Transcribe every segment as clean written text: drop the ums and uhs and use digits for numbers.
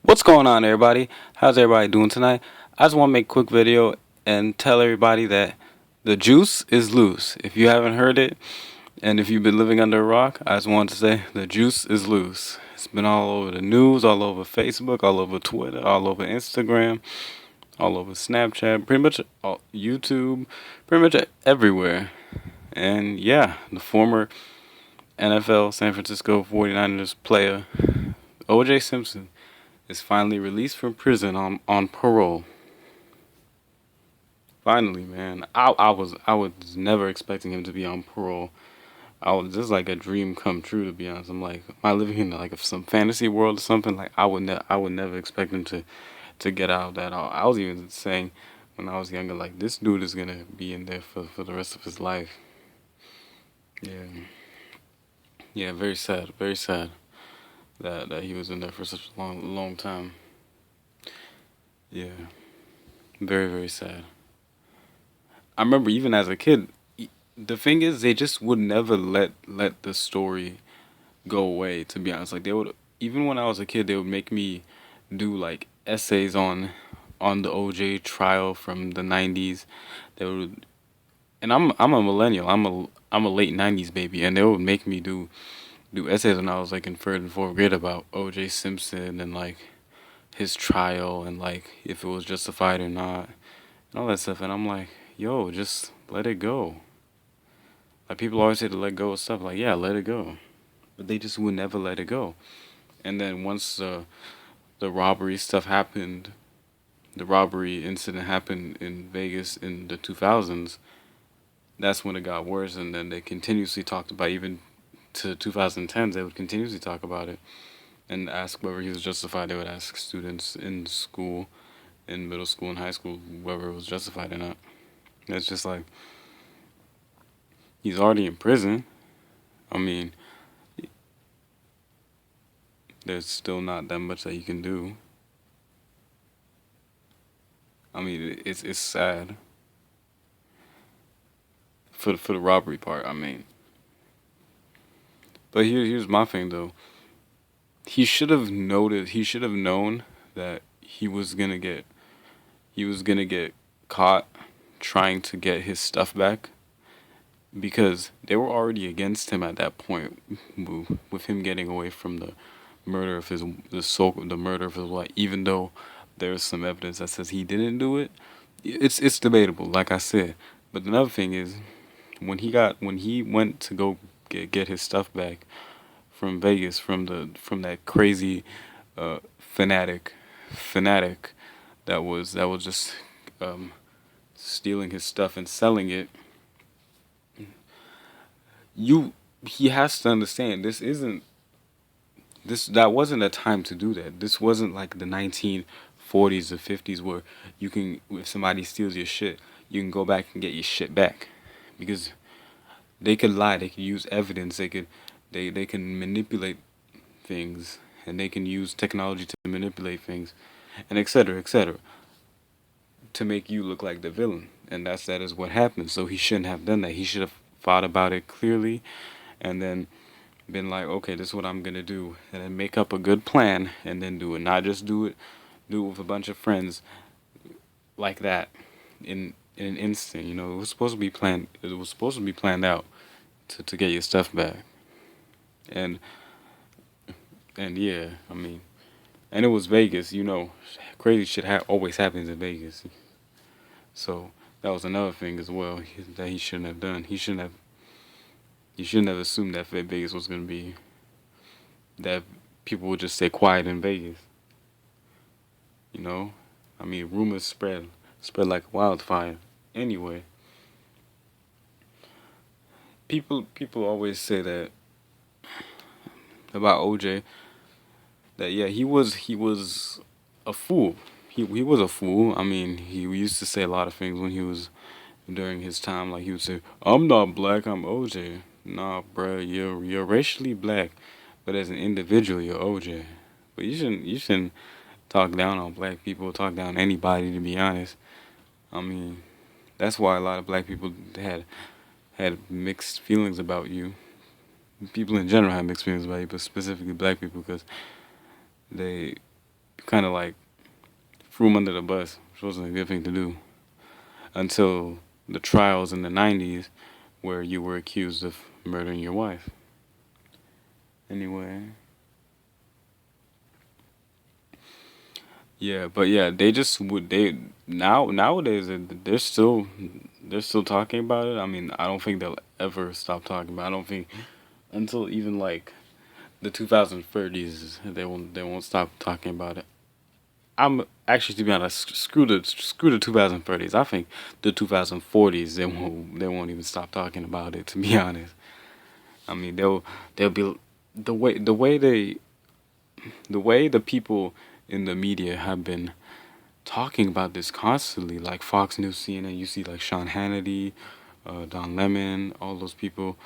What's going on, everybody? How's everybody doing tonight? I just want to make a quick video and tell everybody that the juice is loose. If you haven't heard it, and if you've been living under a rock, I just wanted to say the juice is loose. It's been all over the news, all over Facebook, all over Twitter, all over Instagram, all over Snapchat, pretty much all, YouTube, pretty much everywhere. And yeah, the former NFL San Francisco 49ers player O.J. Simpson is finally released from prison on parole. Finally, man. I was never expecting him to be on parole. I was just like a dream come true, to be honest. I'm like, am I living in like some fantasy world or something? Like I would never expect him to get out of that. I was even saying when I was younger, like this dude is gonna be in there for the rest of his life. Yeah, yeah. Very sad that he was in there for such a long time. Yeah, very sad. I remember even as a kid, the thing is they just would never let the story go away. To be honest, like they would even when I was a kid, they would make me do like essays on the OJ trial from the '90s. They would, and I'm a millennial. I'm a late '90s baby, and they would make me do essays when I was like in third and fourth grade about OJ Simpson and like his trial and like if it was justified or not and all that stuff. And I'm like, yo, just let it go. Like people always say to let go of stuff. Like yeah, let it go, but they just would never let it go. And then once the robbery stuff happened, the robbery incident happened in Vegas in the 2000s. That's when it got worse, and then they continuously talked about even to 2010s. They would continuously talk about it and ask whether he was justified. They would ask students in school, in middle school and high school, whether it was justified or not. And it's just like he's already in prison. I mean, there's still not that much that you can do. I mean, it's sad for the robbery part. I mean, but here's my thing though. He should have noted. He should have known that he was gonna get caught trying to get his stuff back because they were already against him at that point with him getting away from the murder of the murder of his wife. Even though there's some evidence that says he didn't do it, it's debatable. Like I said, but another thing is when he went to go get his stuff back from Vegas from that crazy fanatic that was just um, stealing his stuff and selling it. You he has to understand that wasn't a time to do that. This wasn't like the 1940s or 50s where you can if somebody steals your shit, you can go back and get your shit back because they could lie, they could use evidence, they can manipulate things and they can use technology to manipulate things and etc to make you look like the villain. And that is what happened. So he shouldn't have done that. He should have thought about it clearly and then been like, okay, this is what I'm gonna do, and then make up a good plan and then do it. Not just do it with a bunch of friends like that in an instant. You know, it was supposed to be planned. It was supposed to be planned out to get your stuff back. And and yeah, I mean, and it was Vegas. You know, crazy shit always happens in Vegas. So that was another thing as well that he shouldn't have done. He shouldn't have assumed that Vegas was gonna be that people would just stay quiet in Vegas. You know, I mean, rumors spread like wildfire. Anyway, people always say that about OJ that yeah he was a fool. He was a fool. I mean, he used to say a lot of things when he was during his time. Like he would say, "I'm not black. I'm OJ." Nah, bruh, you're racially black, but as an individual, you're OJ. But you shouldn't talk down on black people, talk down anybody. To be honest, I mean that's why a lot of black people had mixed feelings about you. People in general have mixed feelings about you, but specifically black people because they kind of like threw him under the bus, which wasn't a good thing to do until the trials in the 90s where you were accused of murdering your wife. Anyway, yeah, but yeah, they just would they nowadays they're still talking about it. I mean, I don't think they'll ever stop talking about it. I don't think until even like the 2030s they won't stop talking about it. I'm actually, to be honest, screw the 2030s. I think the 2040s they won't even stop talking about it. To be honest, I mean they'll be the way the people in the media have been talking about this constantly, like Fox News, CNN. You see like Sean Hannity, Don Lemon, all those people.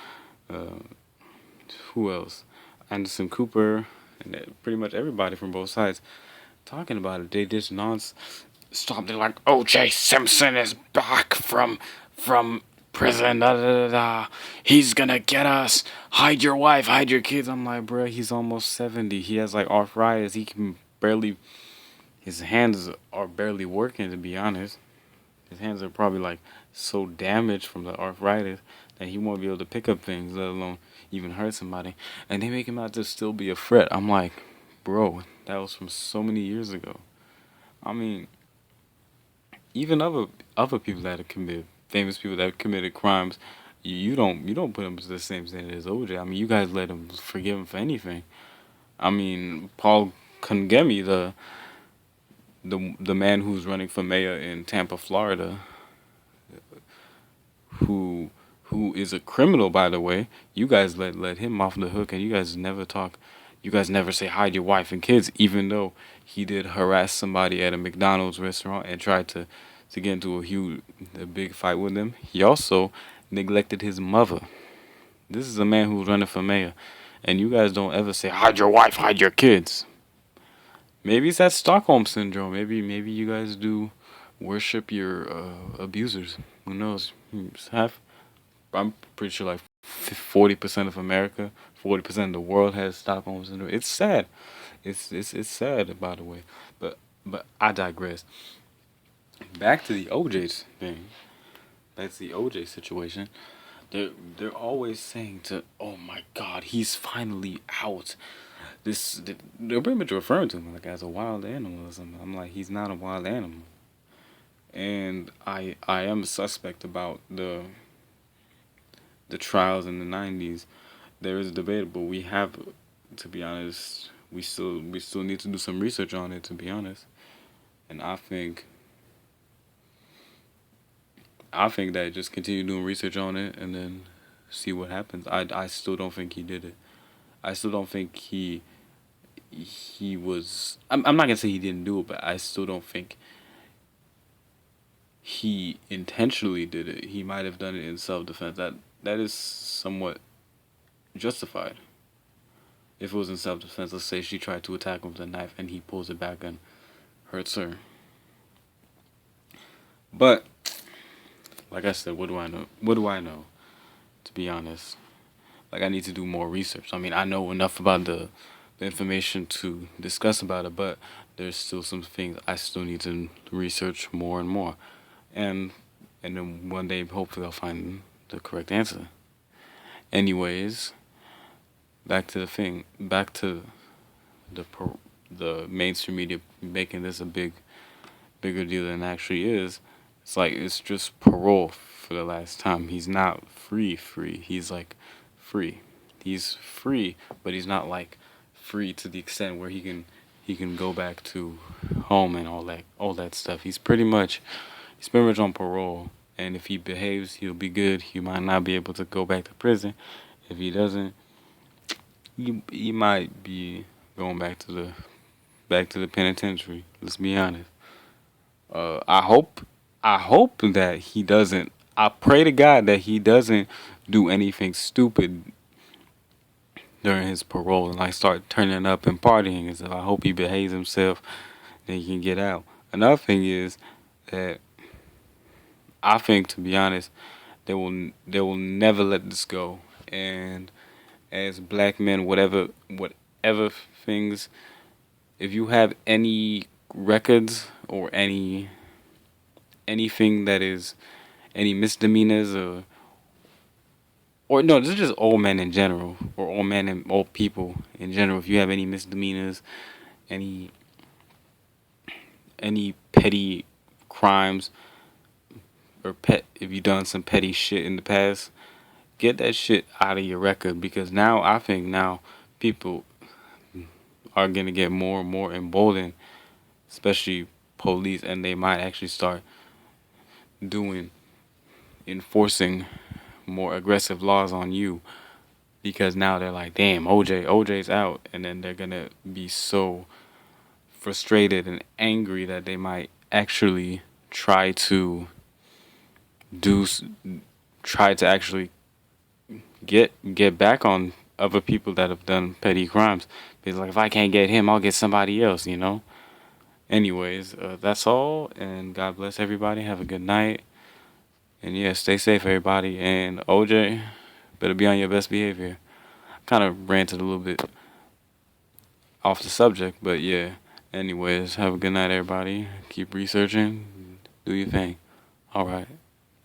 Uh, who else? Anderson Cooper, and pretty much everybody from both sides talking about it. They just non-stop. They're like, O.J. Simpson is back from prison. Da, da, da, da. He's gonna get us. Hide your wife. Hide your kids. I'm like, bro, he's almost 70. He has like arthritis. He can barely. His hands are barely working. To be honest, his hands are probably like so damaged from the arthritis that he won't be able to pick up things, let alone even hurt somebody. And they make him out to still be a threat. I'm like, bro, that was from so many years ago. I mean, even other people that have committed famous people that have committed crimes, you don't put them to the same standard as OJ. I mean, you guys let him forgive him for anything. I mean, Paul Kangemi, the man who's running for mayor in Tampa, Florida, who who is a criminal, by the way. You guys let him off the hook, and you guys never talk. You guys never say hi to your wife and kids, even though he did harass somebody at a McDonald's restaurant and tried to get into a big fight with them. He also neglected his mother. This is a man who's running for mayor, and you guys don't ever say hide your wife, hide your kids. Maybe it's that Stockholm syndrome. Maybe you guys do worship your abusers. Who knows? Half I'm pretty sure like 40% of America, 40% of the world has Stockholm syndrome. It's sad. It's sad, by the way. But I digress. Back to the OJ thing. Back to the OJ situation. They're always saying to, oh my God, he's finally out. They're pretty much referring to him like as a wild animal or something. I'm like, he's not a wild animal. And I am suspect about the trials in the 90s. There is debatable. We have, to be honest, we still need to do some research on it, to be honest. And I think that just continue doing research on it and then see what happens. I still don't think he did it. I still don't think he was. I'm not gonna say he didn't do it, but I still don't think he intentionally did it. He might have done it in self defense. That is somewhat justified. If it was in self defense, let's say she tried to attack him with a knife and he pulls it back and hurts her. But like I said, what do I know? What do I know? To be honest, like I need to do more research. I mean, I know enough about the information to discuss about it, but there's still some things I still need to research more and more, and and then one day hopefully I'll find the correct answer. Anyways, back to the thing. Back to the the mainstream media making this a bigger deal than it actually is. It's like it's just parole for the last time. He's not free. He's like free. He's free, but he's not like free to the extent where he can go back to home and all that stuff. He's pretty much on parole, and if he behaves, he'll be good. He might not be able to go back to prison. If he doesn't, he might be going back to the penitentiary. Let's be honest. I hope that he doesn't. I pray to God that he doesn't do anything stupid during his parole and like start turning up and partying and stuff. I hope he behaves himself, then he can get out. Another thing is that I think, to be honest, they will never let this go. And as black men, whatever things if you have any records or anything that is any misdemeanors or no, this is just old men in general, or old men and old people in general. If you have any misdemeanors, any any petty crimes, or if you done some petty shit in the past, get that shit out of your record, because now I think now people are gonna get more and more emboldened, especially police, and they might actually start doing enforcing more aggressive laws on you, because now they're like, damn, OJ's out, and then they're gonna be so frustrated and angry that they might actually try to do try to actually get back on other people that have done petty crimes. Because like, if I can't get him, I'll get somebody else, you know. Anyways, that's all, and God bless everybody. Have a good night, and yeah, stay safe, everybody. And OJ, better be on your best behavior. Kind of ranted a little bit off the subject, but yeah. Anyways, have a good night, everybody. Keep researching. Do your thing. All right.